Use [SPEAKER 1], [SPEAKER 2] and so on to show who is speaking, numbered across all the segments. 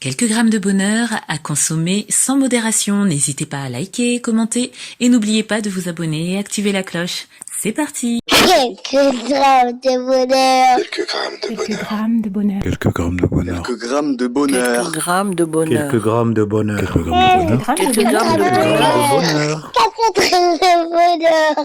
[SPEAKER 1] Quelques grammes de bonheur à consommer sans modération. N'hésitez pas à liker, commenter et n'oubliez pas de vous abonner et activer la cloche. C'est parti.
[SPEAKER 2] Quelques grammes de bonheur.
[SPEAKER 3] Quelques grammes de bonheur.
[SPEAKER 4] Quelques grammes de bonheur.
[SPEAKER 5] Quelques grammes de bonheur.
[SPEAKER 6] Quelques grammes de bonheur.
[SPEAKER 4] Quelques grammes de bonheur.
[SPEAKER 3] Quelques grammes de bonheur.
[SPEAKER 6] Quelques grammes de bonheur.
[SPEAKER 2] Quelques grammes de bonheur.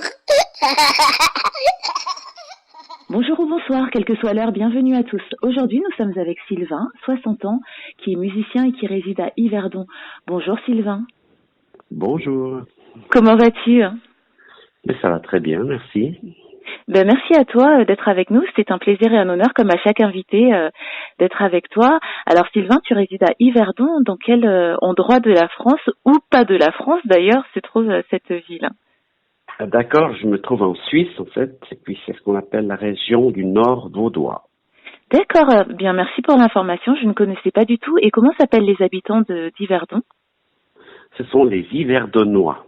[SPEAKER 7] Bonjour ou bonsoir, quelle que soit l'heure, bienvenue à tous. Aujourd'hui, nous sommes avec Sylvain, 60 ans, qui est musicien et qui réside à Yverdon. Bonjour Sylvain.
[SPEAKER 8] Bonjour.
[SPEAKER 7] Comment vas-tu ?
[SPEAKER 8] Mais ça va très bien, merci.
[SPEAKER 7] Merci à toi d'être avec nous. C'était un plaisir et un honneur, comme à chaque invité, d'être avec toi. Alors Sylvain, tu résides à Yverdon. Dans quel endroit de la France, ou pas de la France d'ailleurs, se trouve cette ville ?
[SPEAKER 8] D'accord, je me trouve en Suisse en fait, et puis c'est ce qu'on appelle la région du Nord vaudois.
[SPEAKER 7] D'accord, bien merci pour l'information, je ne connaissais pas du tout. Et comment s'appellent les habitants d'Yverdon ?
[SPEAKER 8] Ce sont les Yverdonois.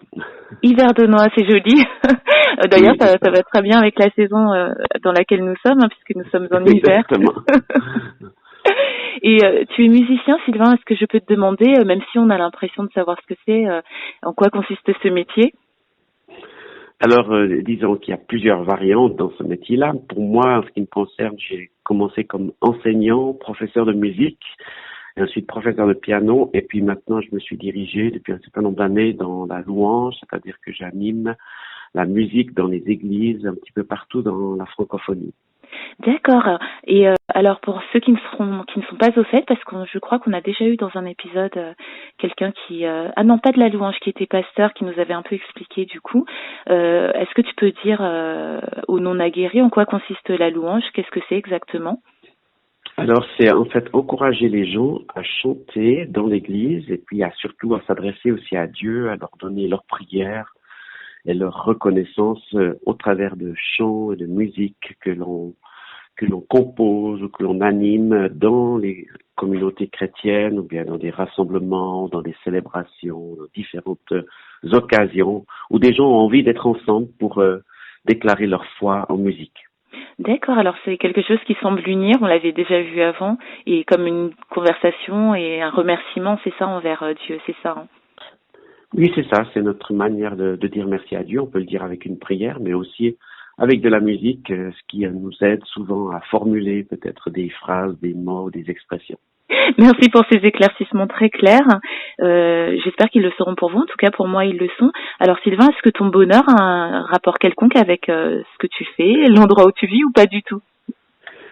[SPEAKER 7] Yverdonois, c'est joli. D'ailleurs,
[SPEAKER 8] Oui,
[SPEAKER 7] ça va très bien avec la saison dans laquelle nous sommes, puisque nous sommes en hiver.
[SPEAKER 8] Exactement.
[SPEAKER 7] Et tu es musicien, Sylvain, est-ce que je peux te demander, même si on a l'impression de savoir ce que c'est, en quoi consiste ce métier ?
[SPEAKER 8] Alors, disons qu'il y a plusieurs variantes dans ce métier-là. Pour moi, en ce qui me concerne, j'ai commencé comme enseignant, professeur de musique, et ensuite professeur de piano, et puis maintenant je me suis dirigé depuis un certain nombre d'années dans la louange, c'est-à-dire que j'anime la musique dans les églises, un petit peu partout dans la francophonie.
[SPEAKER 7] D'accord. Et alors pour ceux qui ne sont pas au fait, parce que je crois qu'on a déjà eu dans un épisode quelqu'un qui non, pas de la louange, qui était pasteur, qui nous avait un peu expliqué du coup. Est-ce que tu peux dire aux non aguerris en quoi consiste la louange ? Qu'est-ce que c'est exactement ?
[SPEAKER 8] Alors c'est en fait encourager les gens à chanter dans l'église et puis surtout à s'adresser aussi à Dieu, à leur donner leur prière et leur reconnaissance au travers de chants et de musique que l'on compose ou que l'on anime dans les communautés chrétiennes ou bien dans des rassemblements, dans des célébrations, dans différentes occasions où des gens ont envie d'être ensemble pour déclarer leur foi en musique.
[SPEAKER 7] D'accord, alors c'est quelque chose qui semble unir, on l'avait déjà vu avant, et comme une conversation et un remerciement, c'est ça, envers Dieu, c'est ça, hein ?
[SPEAKER 8] Oui, c'est ça, c'est notre manière de dire merci à Dieu. On peut le dire avec une prière, mais aussi avec de la musique, ce qui nous aide souvent à formuler peut-être des phrases, des mots, des expressions.
[SPEAKER 7] Merci pour ces éclaircissements très clairs. J'espère qu'ils le seront pour vous. En tout cas, pour moi, ils le sont. Alors, Sylvain, est-ce que ton bonheur a un rapport quelconque avec ce que tu fais, l'endroit où tu vis, ou pas du tout ?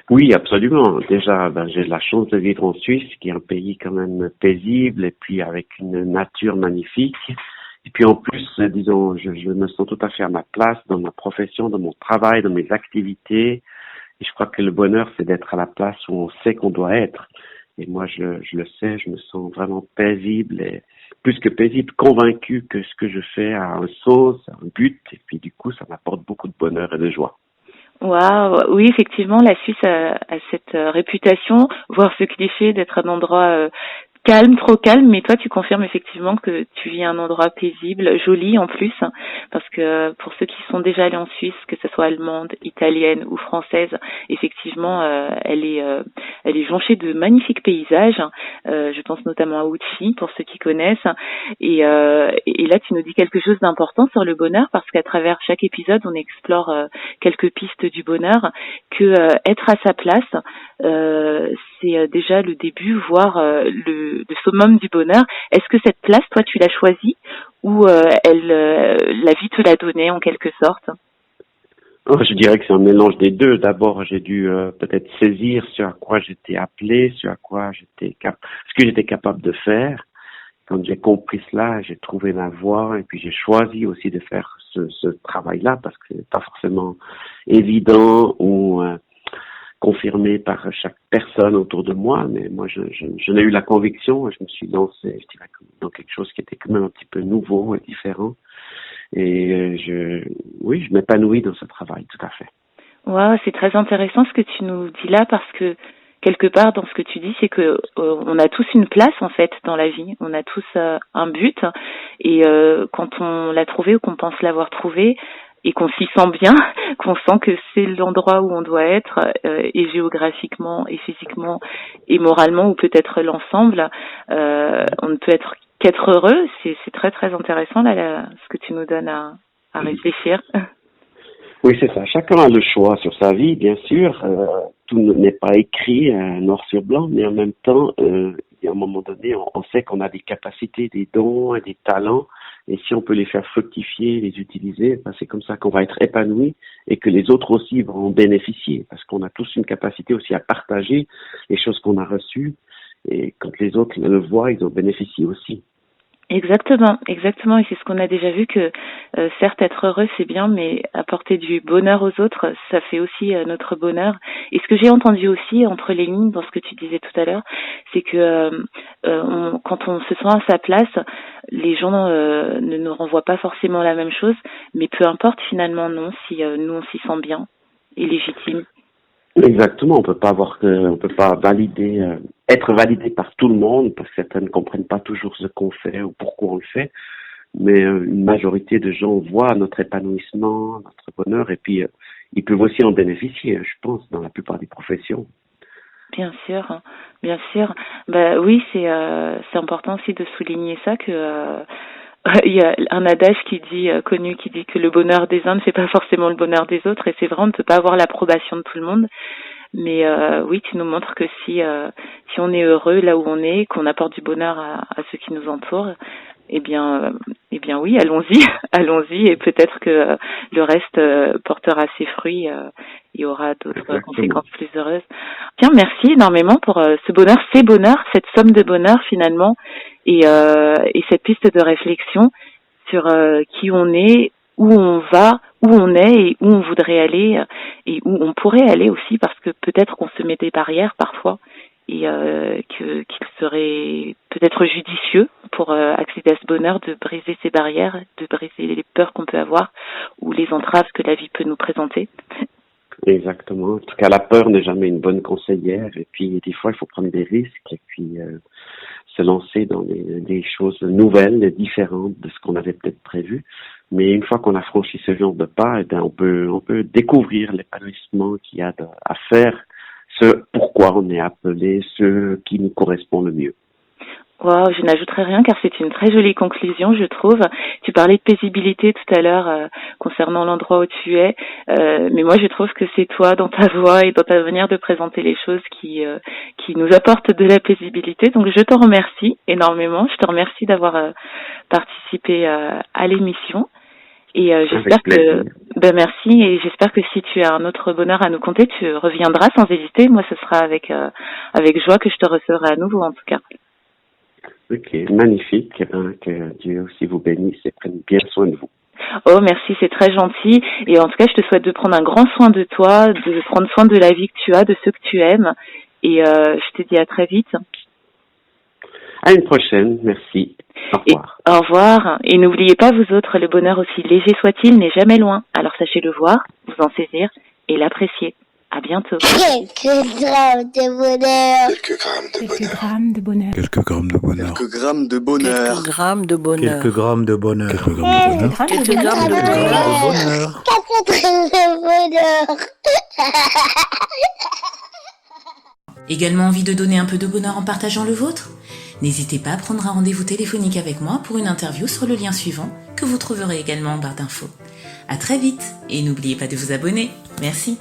[SPEAKER 8] Oui, absolument. Déjà, j'ai la chance de vivre en Suisse, qui est un pays quand même paisible, et puis avec une nature magnifique. Et puis en plus, disons, je me sens tout à fait à ma place dans ma profession, dans mon travail, dans mes activités. Et je crois que le bonheur, c'est d'être à la place où on sait qu'on doit être. Et moi, je le sais, je me sens vraiment paisible et plus que paisible, convaincu que ce que je fais a un sens, un but. Et puis du coup, ça m'apporte beaucoup de bonheur et de joie.
[SPEAKER 7] Waouh, oui, effectivement, la Suisse a cette réputation, voire ce cliché d'être un endroit calme, trop calme, mais toi tu confirmes effectivement que tu vis un endroit paisible, joli en plus, parce que pour ceux qui sont déjà allés en Suisse, que ce soit allemande, italienne ou française, effectivement elle est jonchée de magnifiques paysages, je pense notamment à Ouchy pour ceux qui connaissent, et là tu nous dis quelque chose d'important sur le bonheur, parce qu'à travers chaque épisode on explore quelques pistes du bonheur, que être à sa place, c'est déjà le début, voire le summum du bonheur. Est-ce que cette place, toi, tu l'as choisie ou la vie te l'a donnée en quelque sorte ?
[SPEAKER 8] Je dirais que c'est un mélange des deux. D'abord, j'ai dû peut-être saisir ce à quoi j'étais appelé, ce que j'étais capable de faire. Quand j'ai compris cela, j'ai trouvé ma voie et puis j'ai choisi aussi de faire ce travail-là parce que c'est pas forcément évident ou confirmé par chaque personne autour de moi, mais moi je n'ai eu la conviction et je me suis lancé, je dirais, dans quelque chose qui était quand même un petit peu nouveau et différent. Et je m'épanouis dans ce travail, tout à fait.
[SPEAKER 7] Wow, c'est très intéressant ce que tu nous dis là, parce que quelque part dans ce que tu dis, c'est que on a tous une place en fait dans la vie, on a tous un but, et quand on l'a trouvé ou qu'on pense l'avoir trouvé, et qu'on s'y sent bien, qu'on sent que c'est l'endroit où on doit être, et géographiquement, et physiquement, et moralement, ou peut-être l'ensemble, on ne peut être qu'être heureux. C'est très très intéressant là, ce que tu nous donnes à réfléchir.
[SPEAKER 8] Oui, c'est ça. Chacun a le choix sur sa vie, bien sûr. Tout n'est pas écrit noir sur blanc, mais en même temps, à un moment donné, on sait qu'on a des capacités, des dons et des talents, et si on peut les faire fructifier, les utiliser, ben c'est comme ça qu'on va être épanoui et que les autres aussi vont en bénéficier, parce qu'on a tous une capacité aussi à partager les choses qu'on a reçues, et quand les autres le voient, ils en bénéficient aussi.
[SPEAKER 7] Exactement, exactement, et c'est ce qu'on a déjà vu que certes être heureux c'est bien, mais apporter du bonheur aux autres, ça fait aussi notre bonheur. Et ce que j'ai entendu aussi entre les lignes dans ce que tu disais tout à l'heure, c'est que quand on se sent à sa place, les gens ne nous renvoient pas forcément la même chose, mais peu importe finalement non, si nous on s'y sent bien et légitime.
[SPEAKER 8] Exactement, on peut pas valider, être validé par tout le monde, parce que certains ne comprennent pas toujours ce qu'on fait ou pourquoi on le fait, mais une majorité de gens voient notre épanouissement, notre bonheur, et puis ils peuvent aussi en bénéficier, je pense, dans la plupart des professions.
[SPEAKER 7] Bien sûr, bien sûr. Bah oui, c'est important aussi de souligner ça que il y a un adage connu qui dit que le bonheur des uns ne fait pas forcément le bonheur des autres, et c'est vrai, on ne peut pas avoir l'approbation de tout le monde, mais oui, tu nous montres que si on est heureux là où on est, qu'on apporte du bonheur à ceux qui nous entourent, eh bien oui, allons-y, et peut-être que le reste portera ses fruits, il y aura d'autres
[SPEAKER 8] Exactement.
[SPEAKER 7] conséquences plus heureuses. Bien, merci énormément pour ce bonheur, ces bonheurs, cette somme de bonheur finalement, et cette piste de réflexion sur qui on est, où on va, où on est et où on voudrait aller, et où on pourrait aller aussi, parce que peut-être qu'on se met des barrières parfois, et qu'il serait peut-être judicieux pour accéder à ce bonheur de briser ces barrières, de briser les peurs qu'on peut avoir ou les entraves que la vie peut nous présenter.
[SPEAKER 8] Exactement. En tout cas, la peur n'est jamais une bonne conseillère, et puis des fois il faut prendre des risques et puis se lancer dans des choses nouvelles, différentes de ce qu'on avait peut-être prévu. Mais une fois qu'on a franchi ce genre de pas, eh bien, on peut découvrir l'épanouissement qu'il y a à faire, ce pourquoi on est appelé, ce qui nous correspond le mieux.
[SPEAKER 7] Wow, je n'ajouterai rien car c'est une très jolie conclusion, je trouve. Tu parlais de paisibilité tout à l'heure concernant l'endroit où tu es, mais moi je trouve que c'est toi, dans ta voix et dans ta manière de présenter les choses, qui nous apporte de la paisibilité. Donc je te remercie énormément. Je te remercie d'avoir participé à l'émission. Et j'espère que merci, et j'espère que si tu as un autre bonheur à nous conter, tu reviendras sans hésiter. Moi, ce sera avec joie que je te recevrai à nouveau, en tout cas.
[SPEAKER 8] Ok, magnifique. Eh bien, que Dieu aussi vous bénisse et prenne bien soin de vous.
[SPEAKER 7] Oh, merci, c'est très gentil. Et en tout cas, je te souhaite de prendre un grand soin de toi, de prendre soin de la vie que tu as, de ceux que tu aimes. Et je te dis à très vite.
[SPEAKER 8] À une prochaine, merci. Au revoir.
[SPEAKER 7] Au revoir. Et n'oubliez pas, vous autres, le bonheur, aussi léger soit-il, n'est jamais loin. Alors sachez le voir, vous en saisir et l'apprécier. À bientôt.
[SPEAKER 2] Quelques grammes de bonheur.
[SPEAKER 3] Quelques grammes de bonheur.
[SPEAKER 4] Quelques grammes de bonheur.
[SPEAKER 6] Quelques grammes de bonheur. Quelques grammes de bonheur.
[SPEAKER 4] Quelques grammes de bonheur.
[SPEAKER 3] Quelques grammes de bonheur.
[SPEAKER 6] Quelques grammes de bonheur.
[SPEAKER 2] Quelques grammes de bonheur.
[SPEAKER 1] Également envie de donner un peu de bonheur en partageant le vôtre ? N'hésitez pas à prendre un rendez-vous téléphonique avec moi pour une interview sur le lien suivant que vous trouverez également en barre d'infos. À très vite et n'oubliez pas de vous abonner. Merci.